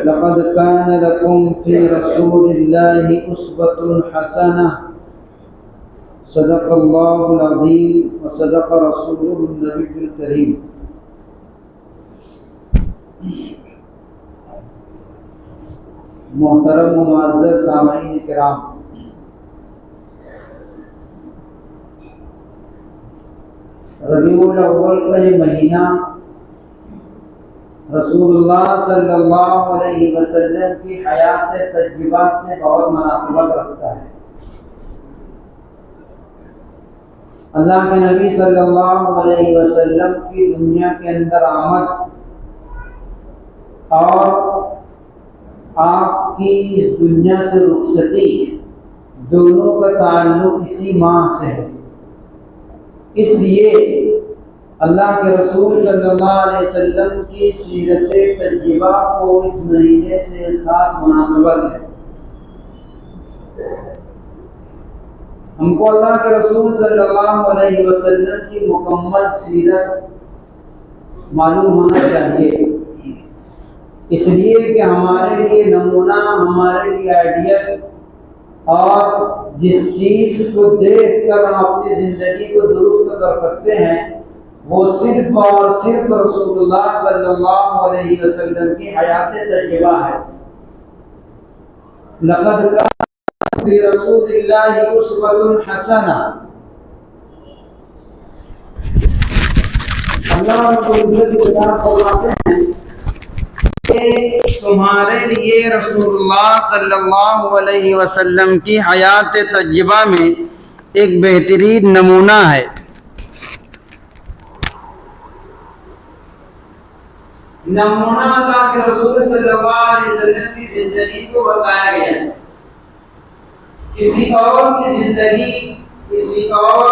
لقد كان لكم في رسول الله أسوة حسنة صدق الله العظيم وصدق رسوله النبي الكريم. محترم و معزز سامعین کرام، ربیع الاول کا یہ مہینہ رسول اللہ صلی اللہ علیہ وسلم کی حیات طیبہ سے بہت مناسبت رکھتا ہے۔ اللہ کے نبی صلی اللہ علیہ وسلم کی دنیا کے اندر آمد اور آپ کی اس دنیا سے رخصتی دونوں کا تعلق اسی ماہ سے ہے۔ اس لیے اللہ کے رسول صلی اللہ علیہ وسلم کی سیرت طیبہ کو اس مہینے سے خاص مناسبت ہے۔ ہم کو اللہ کے رسول صلی اللہ علیہ وسلم کی مکمل سیرت معلوم ہونا چاہیے، اس لیے کہ ہمارے لیے نمونہ، ہمارے لیے آئیڈیل، اور جس چیز کو دیکھ کر ہم اپنی زندگی کو درست کر سکتے ہیں وہ صرف اور صرف رسول اللہ صلی اللہ علیہ وسلم کی حیات طیبہ ہے۔ لقد كان في رسول الله أسوة حسنة۔ اللہ رب العزت فرماتے ہیں کہ تمہارے لیے رسول اللہ صلی اللہ علیہ وسلم کی حیات طیبہ میں ایک بہترین نمونہ ہے۔ نمونہ اللہ کے رسول صلی اللہ علیہ وسلم کی زندگی کو بتایا گیا ہے۔ کسی اور کی زندگی، کسی اور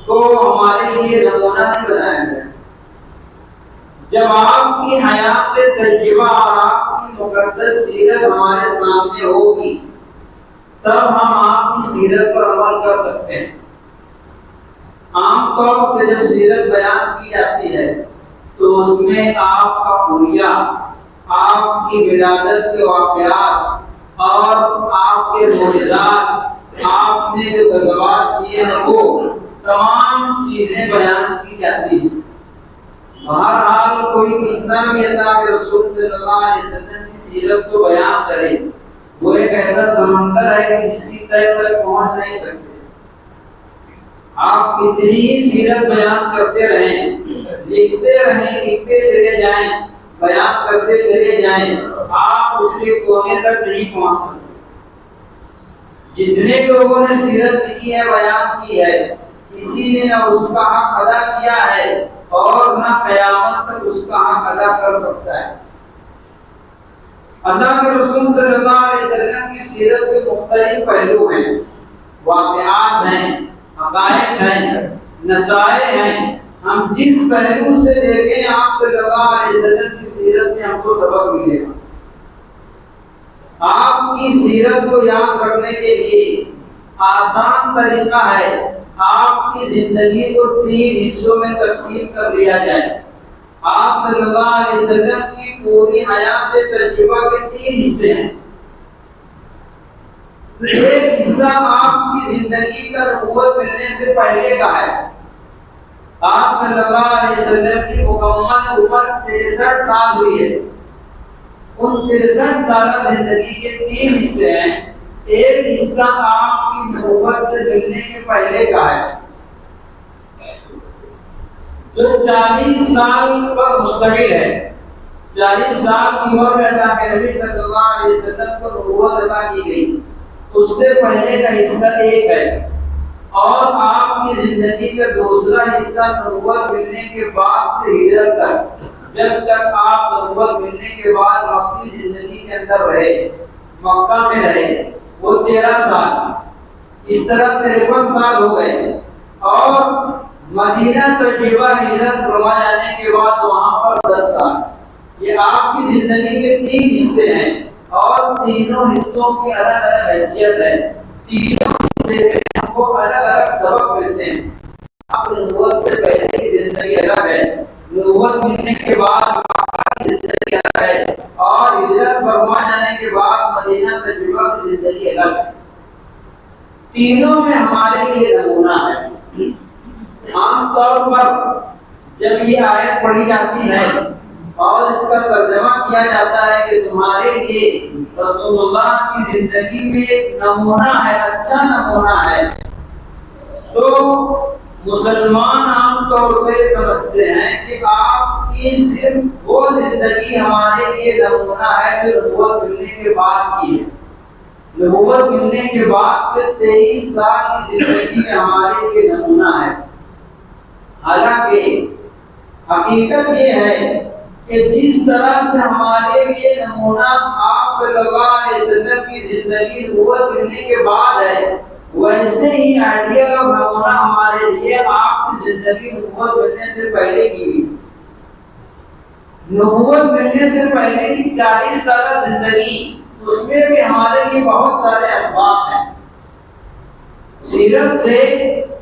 کو ہمارے لیے نمونہ نہیں بنایا گیا۔ جب آپ کی حیات طیبہ اور آپ کی مقدس سیرت ہمارے سامنے ہوگی تب ہم آپ کی سیرت پر عمل کر سکتے ہیں۔ عام طور سے جب سیرت بیان کی جاتی ہے تو اس میں آپ کا حلیہ، آپ کی ولادت کے واقعات اور آپ کے معجزات، آپ نے جو غزوات کیے ہیں وہ تمام چیزیں بیان کی جاتی ہیں۔ بہرحال کوئی کتنا بھی اللہ کے رسول صلی اللہ علیہ وسلم کی سیرت کو بیان کرے، وہ ایک ایسا سمندر ہے کہ جس کی تہ تک پہنچ نہیں سکتے۔ آپ کتنی سیرت بیان کرتے رہیں، لکھتے رہیں، لکھتے چلے جائیں، بیان کرتے چلے جائیں، آپ اس کے کونے تک نہیں پہنچ سکتے۔ جتنے لوگوں نے سیرت لکھی ہے، بیان کی ہے، کسی نے نہ اس کا حق ادا کیا ہے اور نہ قیامت تک اس کا حق ادا کر سکتا ہے۔ اللہ کے رسول صلی اللہ علیہ وسلم کی سیرت کے مختلف پہلو ہیں، واقعات ہیں، حقائق ہیں، نصائح ہیں۔ ہم جس پہلو سے دیکھیں آپ صلی اللہ علیہ وسلم کی سیرت میں ہم کو سبق ملے گا۔ آپ کی سیرت کو یاد رکھنے کے لیے آسان طریقہ ہے، آپ کی زندگی کو 3 حصوں میں تقسیم کر لیا جائے۔ آپ صلی اللہ علیہ وسلم کی پوری حیات طیبہ کے 3 حصے ہیں۔ ایک حصہ آپ کی زندگی کا نبوت ملنے سے پہلے کا ہے۔ آپ صلی اللہ علیہ وسلم کی مکمل عمر 63 سال ہوئی ہے۔ ان 63 سالہ زندگی کے 3 حصے ہیں۔ ایک حصہ آپ کی نبوت سے ملنے کے پہلے کا ہے، جو 40 سال پر مشتمل ہے۔ 40 سال کی عمر میں اللہ کے نبی صلی اللہ علیہ وسلم کو نبوت عطا کی گئی۔ اس سے پہلے کا حصہ ایک ہے، اور آپ کی زندگی کا دوسرا حصہ نبوت ملنے کے بعد سے ہجرت تک، جب تک آپ نبوت ملنے کے بعد مکی زندگی کے اندر رہے، مکہ میں رہے، وہ 13 سال، اس طرح 53 سال ہو گئے۔ اور مدینہ طیبہ ہجرت فرما جانے کے بعد وہاں پر 10 سال۔ یہ آپ کی زندگی کے 3 حصے ہیں، اور تینوں حصوں کی الگ الگ حیثیت ہے۔ تینوں حصے میں ہم کو الگ الگ سبق ملتے ہیں۔ آپ کی نبوت سے پہلے کی زندگی الگ ہے، نبوت ملنے کے بعد زندگی الگ ہے اور ہجرت فرما جانے کے بعد مدینہ تجربہ کی زندگی الگ ہے۔ تینوں میں ہمارے لیے نمونہ ہے۔ عام طور پر جب یہ آیت پڑھی جاتی ہے اور اس کا ترجمہ کیا جاتا ہے کہ تمہارے لیے رسول اللہ کی زندگی میں ایک نمونہ ہے، اچھا نمونہ ہے، تو مسلمان عام طور سے سمجھتے ہیں کہ آپ کی صرف وہ زندگی ہمارے لیے نمونہ ہے جو نبوت ملنے کے بعد کی ہے۔ نبوت ملنے کے بعد سے 23 سال کی زندگی میں ہمارے لیے نمونہ ہے۔ حالانکہ حقیقت یہ ہے کہ جس طرح سے ہمارے لیے نمونہ آپ صلی اللہ علیہ وسلم کی زندگی نبوت ملنے کے بعد ہے، ویسے ہی آئیڈیل اور نمونہ ہمارے لیے آپ کی زندگی نبوت ملنے سے پہلے کی ہوئی۔ نبوت ملنے سے پہلے کی 40 سالہ زندگی، اس میں بھی ہمارے لیے بہت سارے اسباب ہیں۔ سیرت سے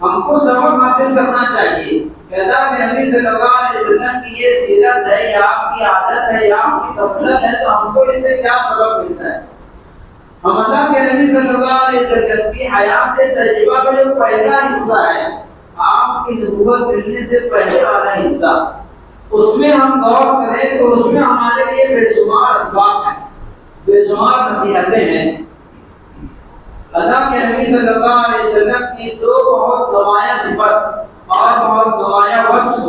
ہم کو سبق حاصل کرنا چاہیے کہ اللہ کے نبی صلی اللہ علیہ وسلم کی یہ سیرت ہے یا آپ کی عادت ہے یا آپ کی خصلت ہے، تو ہم کو اس سے کیا سبق ملتا ہے۔ ہم اللہ کے نبی صلی اللہ علیہ وسلم کی حیات تجربہ کا جو پہلا حصہ ہے، آپ کی نبوت ملنے سے پہلے والا حصہ، اس میں ہم غور کریں تو اس میں ہمارے لیے بے شمار اسباب ہیں، بے شمار نصیحتیں ہیں۔ اللہ کے نبی صلی اللہ علیہ وسلم کی دو بہت نمایاں صفت اور بہت نمایاں وصف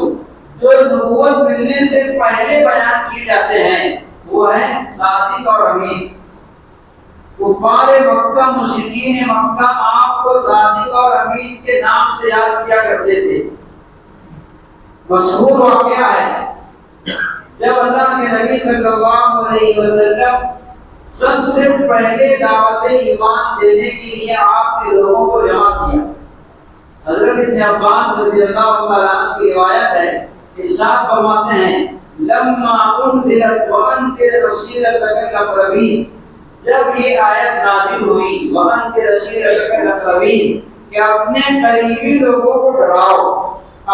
جو نبوت ملنے سے پہلے بیان کیے جاتے ہیں، وہ ہیں صادق اور امین۔ کفار مکہ، مشرکین مکہ آپ کو صادق اور امین کے نام سے یاد کیا کرتے تھے۔ مشہور واقعہ ہے، جب اللہ کے نبی صلی اللہ علیہ وسلم سب سے پہلے دعوت ایمان دینے کے لیے آپ کے لوگوں کو جمع کیا، حضرت ابن عباس رضی اللہ تعالیٰ عنہ کی روایت ہے، ارشاد فرماتے ہیں لما انزلت وانذر عشیرتک الاقربین، جب یہ آیت نازل ہوئی وانذر عشیرتک الاقربین کہ اپنے قریبی لوگوں کو ڈراؤ،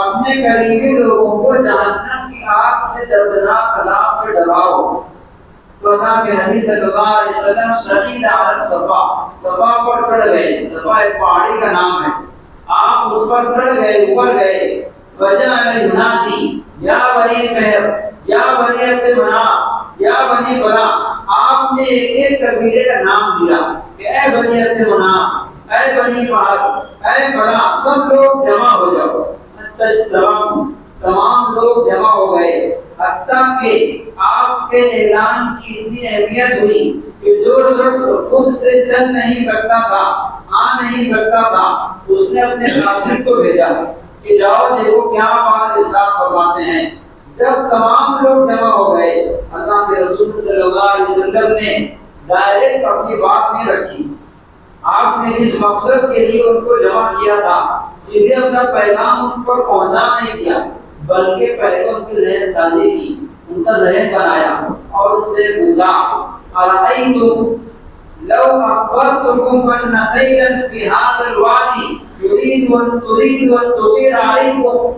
اپنے قریبی لوگوں کو جہنم کی آگ سے دردناک عذاب سے ڈراؤ، تو اللہ کے نبی صلی اللہ علیہ وسلم شہید علی الصفا، صفا پر چڑھ گئے، صفا ایک پہاڑی کا نام ہے، آپ اس پر چڑھ گئے، اوپر گئے، وجعل ینادی یا بنی فہر یا بنی عبد مناف یا بنی برا، آپ نے ایک ایک قبیلے کا نام دیا کہ اے بنی عبد مناف، اے بنی فہر، اے برا، سب لوگ جمع ہو جاؤ، تمام لوگ جمع ہو گئے، حتیٰ کہ آپ کے اعلان کی اتنی اہمیت ہوئی کہ جو شخص خود سے چل نہیں سکتا تھا، آ نہیں سکتا تھا، اس نے اپنے قاصد کو بھیجا کہ جاؤ دیکھو کیا بات ارشاد فرماتے ہیں۔ جب تمام لوگ جمع ہو گئے، اللہ کے رسول صلی اللہ علیہ وسلم نے ڈائریکٹ اپنی بات نہیں رکھی، آپ نے جس مقصد کے لیے ان کو جمع کیا تھا سیدھے اپنا پیغام ان پر پہنچا نہیں دیا، بلکہ پہلے ان کی ذہن سازی کی، ان کا ذہن بنایا اور ان سے پوچھا ارأیتم لو اخبرتکم ان خیرا فی ھذا الوادی یرید ان تغیر علیکم،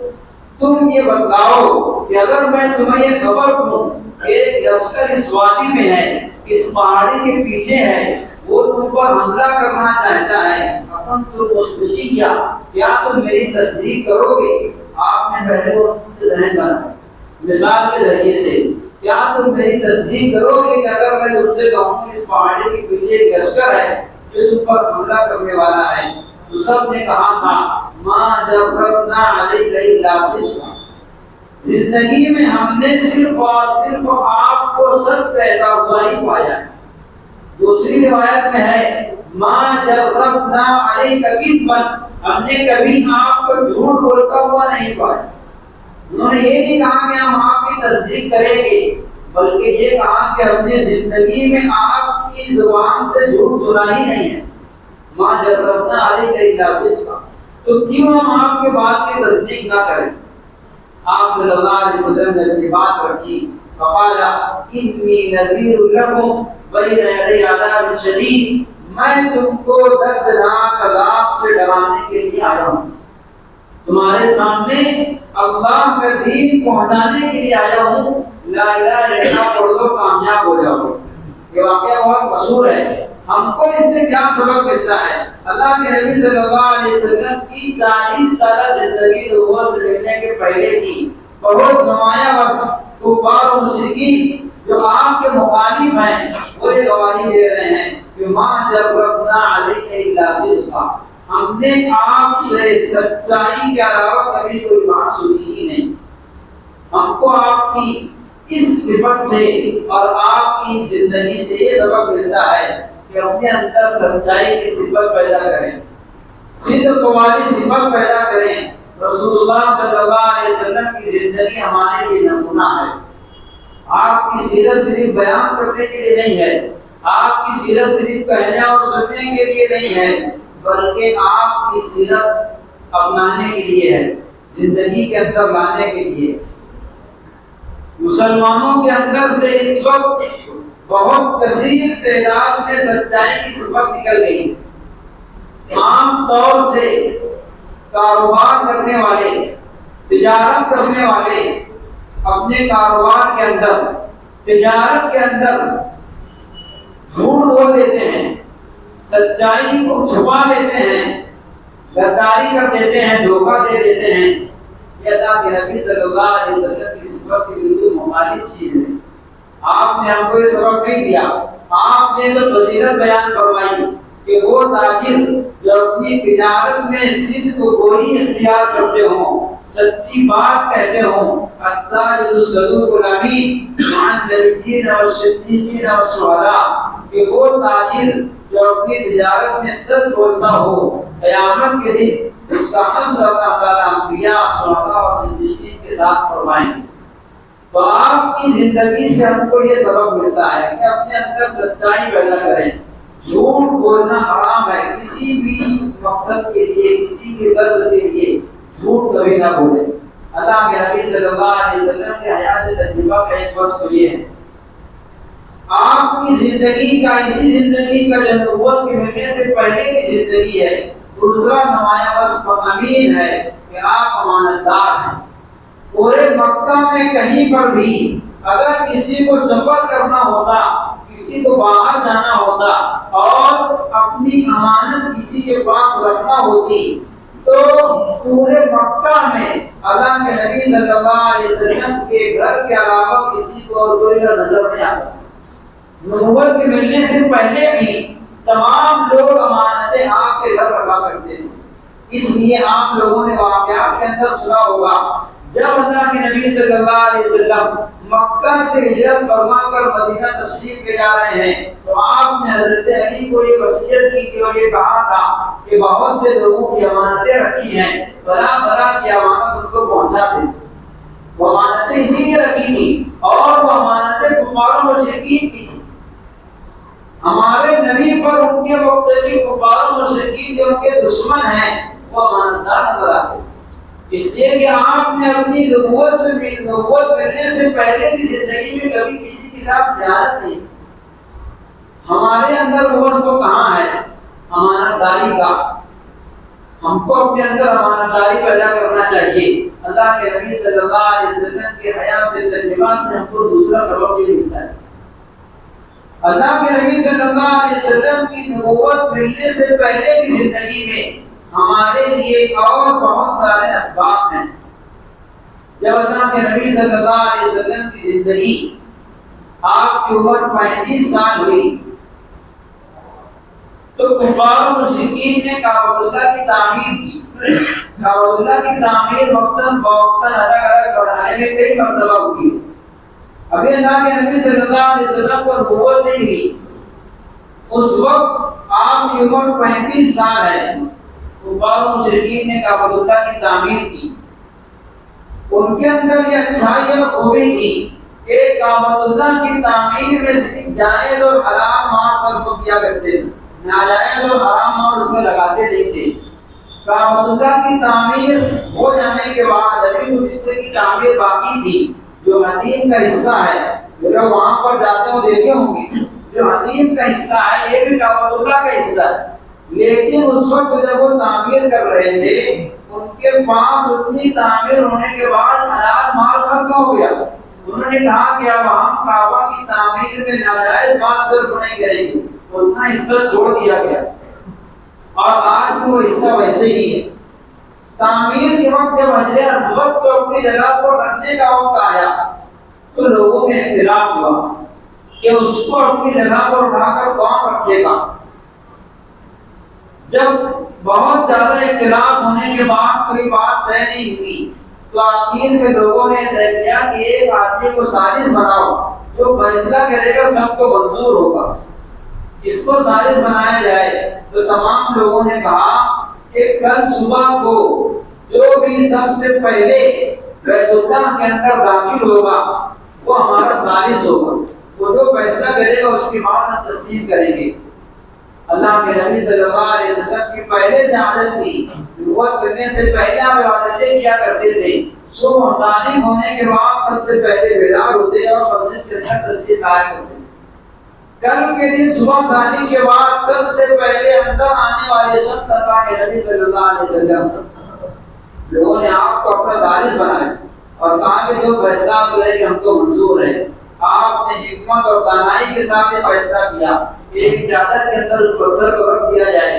تم یہ بتلاؤ کہ اگر میں تمہیں یہ خبر دوں کہ ایک لشکر اس وادی میں ہے، اس پہاڑی کے پیچھے ہے، وہ تم پر حملہ کرنا چاہتا ہے، اپن تم مصدقیہ، کیا تم میری تصدیق کرو گے؟ آپ نے پہلے وہ ذہن بنا مثال کے ذریعے سے، کیا تم میری تصدیق کرو گے کہ اگر میں تم سے کہوں اس پہاڑی کے پیچھے ایک لشکر ہے جو تم پر حملہ کرنے والا ہے؟ تو سب نے کہا تھا ما جربنا علیک الا صدقا، زندگی میں ہم نے صرف اور صرف آپ کو سچ کہتا ہوا ہی پایا ہے۔ دوسری روایت میں ہے ما جربنا علیک کذبا، ہم نے کبھی آپ کو جھوٹ بولتا ہوا نہیں پایا۔ انہوں نے یہ نہیں کہا کہ ہم آپ کی تصدیق کریں گے، بلکہ یہ کہا کہ ہم نے زندگی میں آپ کی زبان سے جھوٹ سنا ہی نہیں ہے۔ ما جربنا علیک الا صدقا، تو کیوں ہم آپ کے بات کی تصدیق نہ کریں؟ آپ صلی اللہ علیہ وسلم نے اپنی بات رکھی، فقال انی نذیر لکم بین یدی عذاب شدید، میں تم کو دردناک عذاب سے ڈرانے کے لیے آیا ہوں، تمہارے سامنے اللہ کا دین پہنچانے کے لیے آیا ہوں، لا الہ الا اللہ پڑھ دو کامیاب ہو جاؤ۔ یہ واقعہ بہت مشہور ہے۔ ہم کو اس سے کیا سبق ملتا ہے؟ اللہ کے نبی صلی اللہ علیہ وسلم کی 40 سالہ زندگی نبوت سے ملنے کے پہلے کی بہت نمایاں وصف کفار و مشرکین جو آپ کے مخالف ہیں وہ یہ گواہی دے رہے ہیں کہ ماں جب رکھنا علیہ الا صدقا، ہم نے آپ سے سچائی کے علاوہ کبھی کوئی بات سنی ہی نہیں۔ ہم کو آپ کی اس صفت سے اور آپ کی زندگی سے یہ سبق ملتا ہے کہ اپنے اندر سچائی کی صفت پیدا کریں، صدق والی صفت پیدا کریں۔ رسول اللہ صلی اللہ علیہ وسلم کی زندگی ہمارے لیے نمونہ ہے۔ آپ کی سیرت صرف بیان کرنے کے لیے نہیں ہے، آپ کی سیرت صرف کہنے اور سننے کے لیے نہیں ہے، بلکہ آپ کی سیرت اپنانے کے لیے ہے، زندگی کے اندر لانے کے لیے۔ مسلمانوں کے اندر سے اس وقت بہت کثیر تعداد میں سچائی کی صفت نکل گئی۔ عام طور سے کاروبار کرنے والے، تجارت کرنے والے اپنے کاروبار کے اندر، تجارت کے اندر جھوٹ بول دیتے ہیں، سچائی کو چھپا لیتے ہیں، غداری کر دیتے ہیں، دھوکہ دے دیتے ہیں۔ یہ اللہ کے نبی صلی اللہ علیہ وسلم کی صفت کی بالکل مخالف چیز ہے۔ آپ نے ہم کو یہ سبق نہیں دیا۔ آپ نے تو فضیلت بیان فرمائی کہ وہ تاجر جو اپنی تجارت میں صدق و گوئی اختیار کرتے ہوں، سچی بات کہتے ہوں، التاجر الصدوق الامین مع النبیین والصدیقین والشہداء، کہ وہ تاجر جو اپنی تجارت میں سچ بولتا ہو، قیامت کے دن اس کا حشر اللہ تعالیٰ انبیاء، شہداء اور صدیقین کے ساتھ فرمائیں گے۔ تو آپ کی زندگی سے ہم کو یہ سبق ملتا ہے کہ اپنے اندر سچائی پیدا کریں۔ جھوٹ بولنا حرام ہے، کسی بھی مقصد کے لیے، کسی بھی غرض کے لیے جھوٹ کبھی نہ بولیں۔ اللہ کے نبی صلی اللہ علیہ وسلم کے حیات تجربہ کا ایک وصف یہ ہے۔ آپ کی زندگی کا، اسی زندگی کا جو نبوت کے ملنے سے پہلے کی زندگی ہے، دوسرا نمایاں وصف امین ہے کہ آپ امانت دار ہیں۔ پورے مکہ میں کہیں پر بھی اگر کسی کو سفر کرنا ہوتا، کسی کو باہر جانا ہوتا اور اپنی امانت کسی کے پاس رکھنا ہوتی تو پورے مکہ میں اللہ کے نبی صلی اللہ علیہ وسلم کے گھر کے علاوہ کسی کو اور کوئی نظر نہیں آتا۔ نبوت کے ملنے سے پہلے بھی تمام لوگ امانتیں آپ کے گھر رکھا کرتے تھے۔ اس لیے آپ لوگوں نے واقعات کے اندر سنا ہوگا، جب اللہ کے نبی صلی اللہ علیہ وسلم مکہ سے ہجرت فرما کر مدینہ تشریف لے جا رہے ہیں تو آپ نے حضرت علی کو یہ وصیت کی تھی اور یہ کہا تھا کہ بہت سے لوگوں کی امانتیں رکھی ہیں، بڑا بڑا کی امانت ان کو پہنچا دیں۔ وہ امانتیں اسی لیے رکھی تھی اور وہ امانتیں کفار و مشرکین کی تھی۔ ہمارے نبی پر ان کے مقتدی کفار و مشرکین جو ان کے دشمن ہیں وہ امانتدار نظر آتے ہیں، اس لیے کہ آپ نے اپنی نبوت ملنے سے پہلے کی زندگی میں کبھی کسی کے ساتھ خیانت نہیں۔ ہمارے اندر نبوت کو کہاں ہے؟ امانت داری کا۔ ہم کو اپنے اندر امانت داری پیدا کرنا چاہیے۔ اللہ کے نبی صلی اللہ علیہ وسلم کے حیات تجربہ سے ہم کو دوسرا سبق یہ ملتا ہے۔ اللہ کے نبی صلی اللہ علیہ وسلم کی نبوت ملنے سے پہلے کی زندگی میں ہمارے لیے اور بہت سارے اسباب ہیں۔ جب اللہ کے نبی صلی اللہ علیہ وسلم کی زندگی، آپ کی عمر 35 سال ہوئی تو کفار و مشرکین نے کعبۃ اللہ کی تعمیر کی۔ کعبۃ اللہ کی تعمیر وقتاً فوقتاً الگ الگ بڑھانے میں کئی مرتبہ ہوئی۔ ابھی اللہ کے نبی صلی اللہ علیہ وسلم کو نبوت نہیں ہوئی، اس وقت آپ کی عمر 35 سال ہے۔ کفار و مشرکین نے کعبۃ اللہ کی تعمیر کی۔ ان کے اندر یہ اچھائی اور خوبی تھی کہ کعبۃ اللہ کی تعمیر میں صرف جائز اور حرام مال صرف کیا کرتے تھے، ناجائز اور حرام مال اس میں لگاتے نہیں تھے۔ کعبۃ اللہ کی تعمیر ہو جانے کے بعد ابھی اس حصے کی تعمیر باقی تھی جو حتیم کا حصہ ہے۔ جو لوگ وہاں پر جاتے ہو دیکھے ہوں گے، جو حتیم کا حصہ ہے یہ بھی کعبۃ اللہ کا حصہ ہے، لیکن اس وقت جب وہ تعمیر کر رہے تھے ان کے پاس اتنی تعمیر ہونے کے بعد حلال مال ختم ہو گیا. انہوں نے کہا کہ اب ہم کعبہ کی تعمیر میں ناجائز بات صرف نہیں کریں گے. اتنا حصہ چھوڑ دیا گیا اور آج بھی وہ حصہ ویسے ہی ہے. تعمیر کے وقت جب حجر اسود کو اپنی جگہ پر رکھنے کا وقت آیا تو لوگوں میں اختلاف ہوا کہ اس کو اپنی جگہ پر اٹھا کر کون رکھے گا. جب بہت زیادہ اختلاف ہونے کے بعد کوئی بات طے نہیں ہوئی تو آخر میں لوگوں نے طے کیا کہ ایک آدمی کو سازش بناؤ جو فیصلہ کرے گا سب کو منظور ہوگا. اس کو سازش بنایا جائے. تو تمام لوگوں نے کہا کہ کل صبح کو جو بھی سب سے پہلے بیت اللہ کے اندر داخل ہوگا وہ ہمارا سازش ہوگا. وہ جو فیصلہ کرے گا اس کی بات ہم تسلیم کریں گے. اللہ کے نبی صلی اللہ علیہ وسلم کی پہلے سے عادت تھی. نبوت کرنے سے پہلے آپ عبادتیں کیا کرتے تھے. صبح صادق ہونے کے بعد سب سے پہلے بیدار ہوتے اور مسجد کے اندر تسبیح قائم کرتے. کل کے دن صبح صادق کے بعد سب سے پہلے اندر آنے والے شخص اللہ کے نبی صلی اللہ علیہ وسلم. لوگوں نے آپ کو اپنا سازش بنایا اور کہا کہ جو فیصلہ کرے کہ ہم کو منظور ہے. آپ نے حکمت اور دانائی کے ساتھ یہ فیصلہ کیا ایک چادر کے اندر اس پتھر کو رکھ دیا جائے.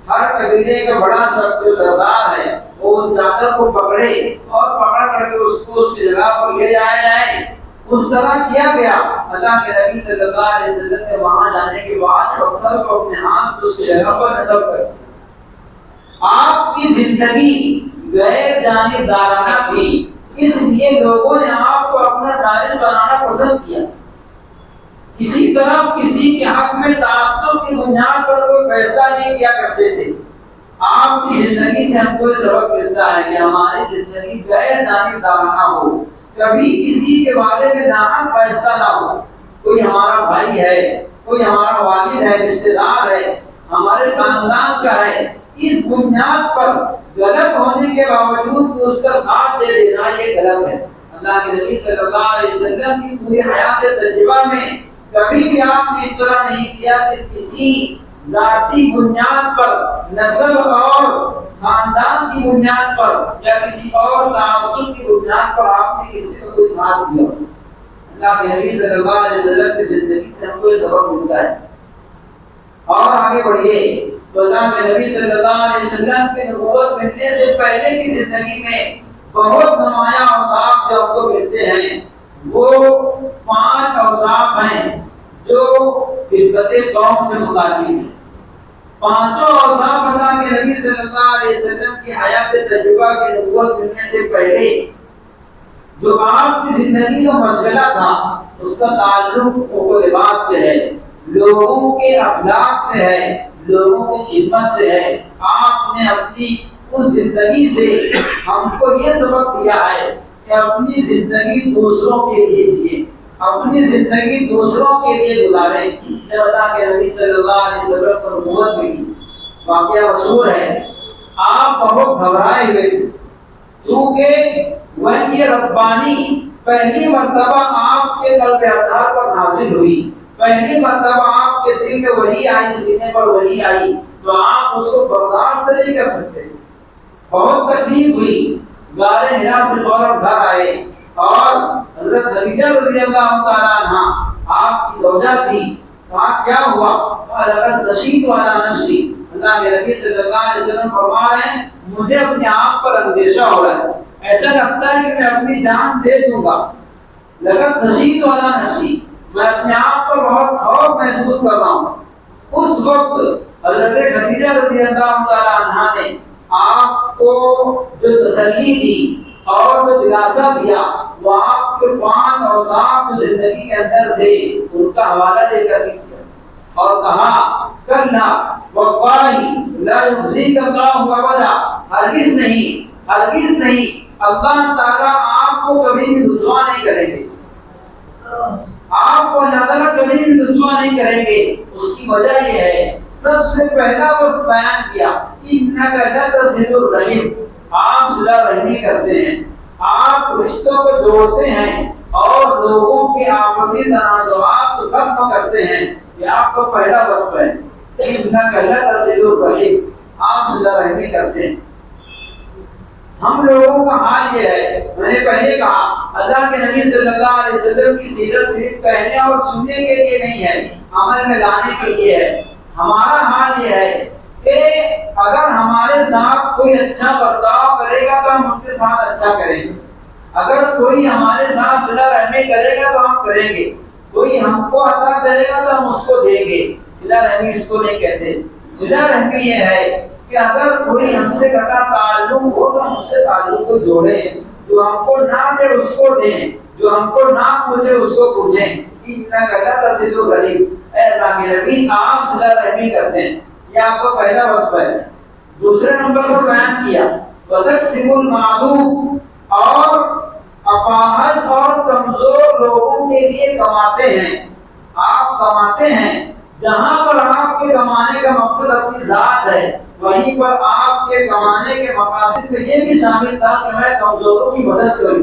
ہر قبیلے کا بڑا شخص جو سردار ہے وہ اس چادر کو پکڑے اور پکڑ کر کے اس کو اس کی جگہ پر لے جایا جائے. اس طرح کیا گیا. اللہ کے نبی صلی اللہ علیہ وسلم نے وہاں جانے کے بعد پتھر کو اپنے ہاتھ سے اس کی جگہ پر نصب کر. آپ کی زندگی غیر جانبدارانہ تھی اس لیے لوگوں نے آپ کو اپنا سازش بنانا پسند کیا. کسی طرح کسی کے حق میں تعصب کی بنیاد پر کوئی فیصلہ نہیں کیا کرتے تھے. آپ کی زندگی سے ہم کو سبق ملتا ہے کہ ہماری زندگی غیر جانبدارانہ ہو. کبھی کسی کے بارے میں ناحق فیصلہ نہ ہو. کوئی ہمارا بھائی ہے, کوئی ہمارا والد ہے, رشتے دار ہے, ہمارے خاندان کا ہے, اس بنیاد پر غلط ہونے کے باوجود اس کا ساتھ دے دینا یہ غلط ہے. اللہ کے نبی صلی اللہ علیہ وسلم کی پوری حیات تجربہ میں کبھی بھی آپ نے اس طرح نہیں کیا کہ کسی ذاتی بنیاد پر, نسل اور خاندان کی بنیاد پر یا کسی اور تعصب کی بنیاد پر آپ نے کسی کو کوئی ساتھ دیا. اللہ کے نبی صلی اللہ علیہ وسلم کی زندگی سے ہم کو یہ سبق ملتا ہے. اور آگے بڑھیے تو اللہ کے نبی صلی اللہ علیہ وسلم کی نبوت ملنے سے پہلے کی زندگی میں بہت نمایاں اوصاف جو ہم کو ملتے ہیں وہ 5 اوصاف ہیں جو خدمت قوم سے متعلق ہیں. 5 اوصاف اللہ کے نبی صلی اللہ علیہ وسلم کی حیات تجربہ کی نبوت ملنے سے پہلے جو آپ کی زندگی کا مشغلہ تھا اس کا تعلق حقوق العباد سے ہے, لوگوں کے اخلاق سے ہے, لوگوں کی خدمت سے ہے. آپ نے اپنی اس زندگی سے ہم کو یہ سبق دیا ہے کہ اپنی زندگی دوسروں کے لیے جیے, اپنی زندگی دوسروں کے لیے گزاریں. جب اللہ کے نبی صلی اللہ علیہ وسلم کو نبوت ملی, واقعہ مشہور ہے, آپ بہت گھبرائے ہوئے تھے کیونکہ وحی ربانی پہلی مرتبہ آپ کے قلب اطہر پر نازل ہوئی. پہلی مرتبہ آپ کے دل میں وحی آئی, سینے پر وحی آئی تو آپ اس کو برداشت نہیں کر سکتے. بہت تکلیف ہوئی. غار حرا سے فوراً گھر آئے اور حضرت خدیجہ رضی اللہ تعالیٰ عنہا آپ کی زوجہ تھی. کہا کیا ہوا؟ لقد خشیت علی نفسی. اللہ کے نبی صلی اللہ علیہ وسلم فرما رہے ہیں مجھے اپنے آپ پر اندیشہ ہو رہا ہے, ایسا لگتا ہے کہ میں اپنی جان دے دوں گا. لقد خشیت علی نفسی, میں اپنے آپ پر بہت خوف محسوس کر رہا ہوں. اس وقت حضرت خدیجہ رضی اللہ تعالیٰ عنہا نے آپ کو جو تسلی دی اور جو دلاسا دیا وہ آپ کے 5 اوصاف جو زندگی کے اندر تھے ان کا حوالہ دے کر دیا اور کہا کلا واللہ لا یخزیک اللہ ابدا. ہرگز نہیں, ہرگز نہیں, اللہ تعالیٰ آپ کو کبھی بھی رسوا نہیں کریں گے, آپ کو اللہ تعالیٰ کبھی بھی رسوا نہیں کریں گے. اس کی وجہ یہ ہے سب سے پہلا وصف بیان کیا انک لتصل الرحم, آپ صلہ رحمی کرتے ہیں, آپ رشتوں کو جوڑتے ہیں اور لوگوں کے آپسی تنازعات کو ختم کرتے ہیں. یہ آپ کا پہلا وصف ہے انک لتصل الرحم, آپ صلہ رحمی کرتے ہیں. ہم لوگوں کا حال یہ ہے، میں نے پہلے کہا اللہ کے نبی صلی اللہ علیہ وسلم کی سیرت صرف کہنے اور سننے کے لیے نہیں ہے، عمل میں لانے کے لیے ہے۔ ہمارا حال یہ ہے کہ اگر ہمارے ساتھ کوئی اچھا برتاؤ کرے گا تو ہم ان کے ساتھ اچھا کریں گے، اگر کوئی ہمارے ساتھ صلہ رحمی کرے گا تو ہم کریں گے، کوئی ہم کو عطا کرے گا تو ہم اس کو دیں گے۔ صلہ رحمی اس کو نہیں کہتے، صلہ رحمی یہ ہے کہ اگر کوئی ہم سے قطع تعلق ہو تو ہم اس سے تعلق کو جوڑیں، جو ہم کو نہ دے اس کو دیں، جو ہم کو نہ پوچھے اس کو پوچھیں۔ اتنا کہتا تھا صلہ غریب، اے اللہ کے نبی آپ صلہ رحمی کرتے ہیں، یہ آپ کا پہلا وصف ہے۔ دوسرے نمبر پر بیان کیا وَتَقْسِمُ الْمَعْدُومَ، اور اپاہج اور کمزور لوگوں کے لیے کماتے ہیں، آپ کماتے ہیں، جہاں پر آپ کے کمانے کا مقصد اپنی ذات ہے وہیں پر آپ کے کمانے کے مقاصد میں یہ بھی شامل تھا کہ میں کمزوروں کی مدد کروں،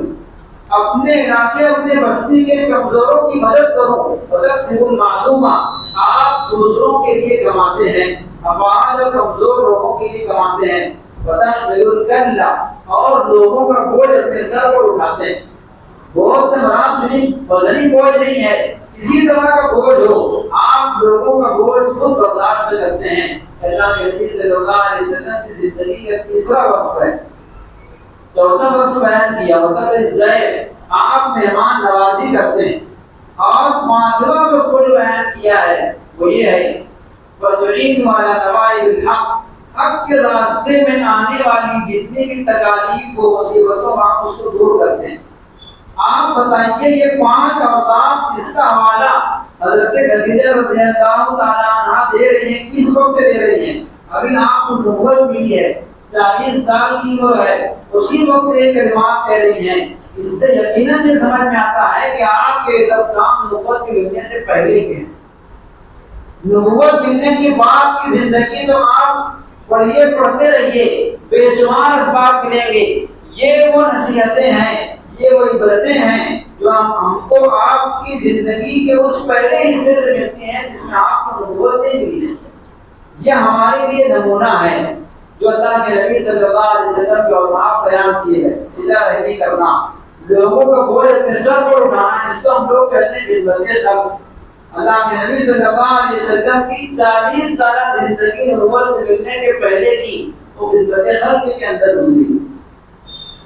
اپنے علاقے اپنے بستی کے کمزوروں کی مدد کروں۔ وَتَقْسِمُ الْمَعْدُومَ، آپ دوسروں کے لیے کماتے ہیں، اپاہج اور کمزور لوگوں کے لیے کماتے ہیں۔ وَتَحْمِلُ الْكَلَّ، اور لوگوں کا بوجھ اپنے سر پر اٹھاتے ہیں۔ بوجھ سے مراد صرف وزنی بوجھ نہیں ہے، کسی طرح کا بوجھ ہو آپ لوگوں کا بوجھ خود برداشت کرتے ہیں۔ اللہ کے نبی صلی اللہ علیہ وسلم کی زندگی کا تیسرا وصف ہے۔ چوتھا وصف بیان کیا وَتَقْرِضُ، آپ مہمان نوازی کرتے ہیں، اور پانچواں وصف جو بیان کیا ہے وہ یہ ہے وَتُعِينُ عَلَى نَوَائِبِ الْحَقِّ، حق کے راستے میں آنے والی جتنی بھی تکالیف و مصیبتوں آپ اس کو دور کرتے ہیں۔ آپ بتائیے یہ 5 اوصاف جس کا حوالہ حضرت خدیجہ رضی اللہ تعالیٰ عنہ دے رہی ہیں، کس وقت دے رہی ہیں؟ ابھی آپ کو نبوت ملی ہے، 40 سال کی عمر ہے، اسی وقت یہ کلمات کہہ رہی ہیں۔ اس سے یقیناً یہ سمجھ میں آتا ہے کہ آپ کے سب کام نبوت کے ملنے سے پہلے کے ہیں۔ نبوت ملنے کے بعد کی زندگی تو آپ پڑھیے پڑھتے رہیے، بے شمار اسباب ملیں گے۔ یہ وہ نصیحتیں ہیں، یہ وہ عبرتیں ہیں جو ہم کو آپ کی زندگی کے اس پہلے حصے سے ملتی ہیں جس میں آپ کو نبوتیں ملی ہیں۔ یہ ہمارے لیے نمونہ ہے جو اللہ کے نبی صلی اللہ علیہ وسلم کے اوصاف بیان کیے گئے۔ صلہ رحمی کرنا، لوگوں کا بوجھ اپنے سر پر اٹھانا، جس کو ہم لوگ کہتے ہیں خدمت خلق۔ اللہ کے نبی صلی اللہ علیہ وسلم کی 40 سالہ زندگی نبوت سے ملنے کے پہلے کی وہ خدمت خلق کے اندر گزری۔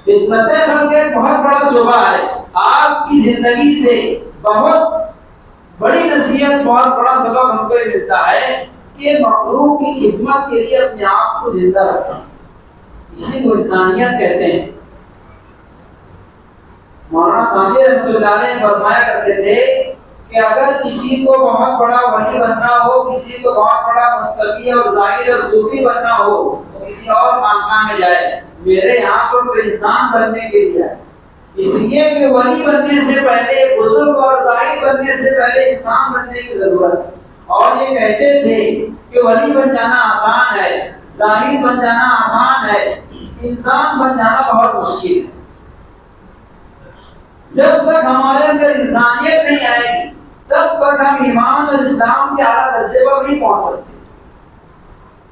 خدمت خلق ایک بہت بڑا شعبہ ہے، آپ کی زندگی سے بہت بڑی نصیحت، بہت بڑا سبق ہم کو یہ ملتا ہے کہ مخلوق کی خدمت کے لیے اپنے آپ کو زندہ رکھنا، اسی کو انسانیت کہتے ہیں۔ مولانا ثانوی رحمۃ اللہ علیہ فرمایا کرتے تھے کہ اگر کسی کو بہت بڑا ولی بننا ہو، کسی کو بہت بڑا متقی اور زاہد اور صوفی بننا ہو تو کسی اور خانقاہ میں جائے، میرے یہاں پر تو انسان بننے کے لیے ہے۔ اس لیے کہ ولی بننے سے پہلے، بزرگ اور زاہد بننے سے پہلے انسان بننے کی ضرورت ہے۔ اور یہ کہتے تھے کہ ولی بن جانا آسان ہے، زاہد بن جانا آسان ہے، انسان بن جانا بہت مشکل ہے۔ جب تک ہمارے اندر انسانیت نہیں آئے گی تب تک ہم ایمان اور اسلام کے اعلیٰ درجے پر نہیں پہنچ سکتے۔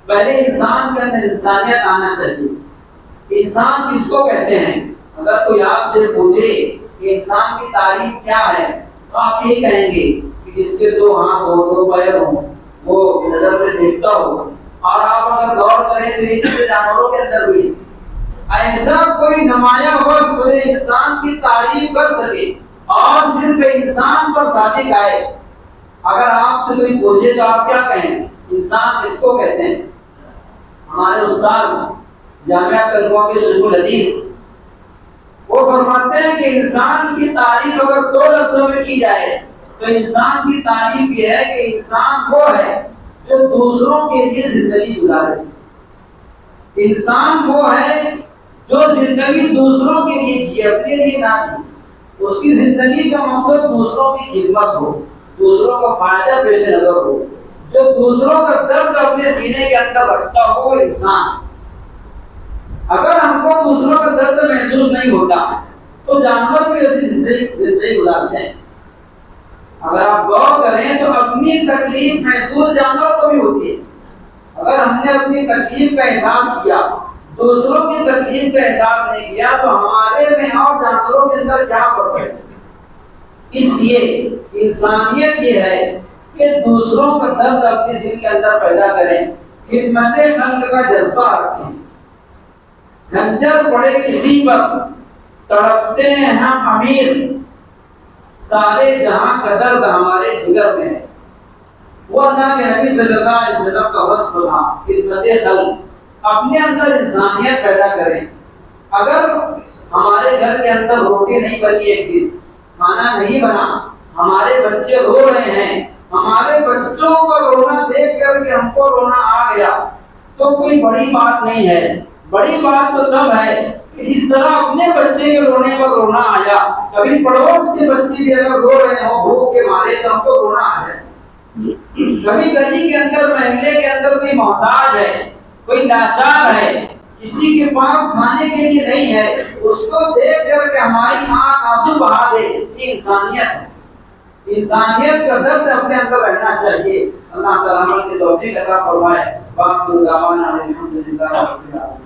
پہلے انسان کے اندر انسانیت آنا چاہیے۔ انسان کس کو کہتے ہیں؟ اگر کوئی آپ سے پوچھے کہ انسان کی تعریف کیا ہے تو آپ یہ کہیں گے کہ جس کے 2 ہاتھ ہو، 2 پیر ہوں، وہ نظر سے دیکھتا ہو۔ اور آپ اگر غور کریں تو یہ چیزیں جانوروں کے اندر بھی ایسا کوئی نمایاں وصف جو انسان کی تعریف کر سکے اور صرف انسان پر صادق آئے۔ اگر آپ سے کوئی پوچھے تو آپ کیا کہیں؟ انسان کس کو کہتے ہیں؟ ہمارے استاد جامعہ کلمہ کے شیخ الحدیث وہ فرماتے ہیں کہ انسان کی تعریف اگر 2 لفظوں میں کی جائے تو انسان کی تعریف یہ ہے کہ انسان وہ ہے جو دوسروں کے لیے زندگی گزارے۔ انسان وہ ہے جو زندگی دوسروں کے لیے جیے، اپنے لیے نہ جیے۔ اس کی زندگی کا مقصد دوسروں کی خدمت ہو، دوسروں کا فائدہ پیش نظر ہو، جو دوسروں کا درد اپنے سینے کے اندر رکھتا ہو وہ انسان۔ اگر ہم کو دوسروں کا درد محسوس نہیں ہوتا تو جانور بھی ایسی زندگی گزارتے ہیں۔ اگر آپ غور کریں تو اپنی تکلیف محسوس جانور کو بھی ہوتی ہے۔ اگر ہم نے اپنی تکلیف کا احساس کیا، دوسروں کی تکلیف کا احساس نہیں کیا تو ہمارے میں اور جانوروں کے اندر کیا فرق ہے؟ اس لیے انسانیت یہ ہے کہ دوسروں کا درد اپنے دل کے اندر پیدا کریں، خدمت خلق کا جذبہ رکھیں۔ خنجر پڑے کسی پر تڑپتے ہیں ہم امیر، سارے جہاں کا درد ہمارے جگر میں ہے۔ وہ اللہ کے نبی صلی اللہ علیہ وسلم کا وصف تھا، خدمت خلق، اپنے اندر انسانیت پیدا کریں۔ اگر ہمارے گھر کے اندر روٹی نہیں بنی، ایک دن کھانا نہیں بنا، ہمارے بچے رو رہے ہیں، ہمارے بچوں کا رونا دیکھ کر کے ہم کو رونا آ گیا تو کوئی بڑی بات نہیں ہے۔ بڑی بات تو تب ہے کہ اس طرح اپنے بچے کے رونے پر رونا آیا۔ کبھی پڑوس کے بچے بھی اگر رو رہے ہوں بھوک کے مارے تو ہم کو رونا آ جائے۔ کبھی گلی کے اندر، محلے کے اندر کوئی محتاج ہے، کوئی لاچار ہے، کسی کے پاس کھانے کے لیے نہیں ہے، اس کو دیکھ کر کے ہماری آنکھ آنسو بہا دے، یہ انسانیت ہے۔ انسانیت کا درد اپنے اندر رہنا چاہیے۔ اللہ تعالیٰ ہم کی توفیق عطا فرمائے۔ باقی دعوانا الحمدللہ رب العالمین۔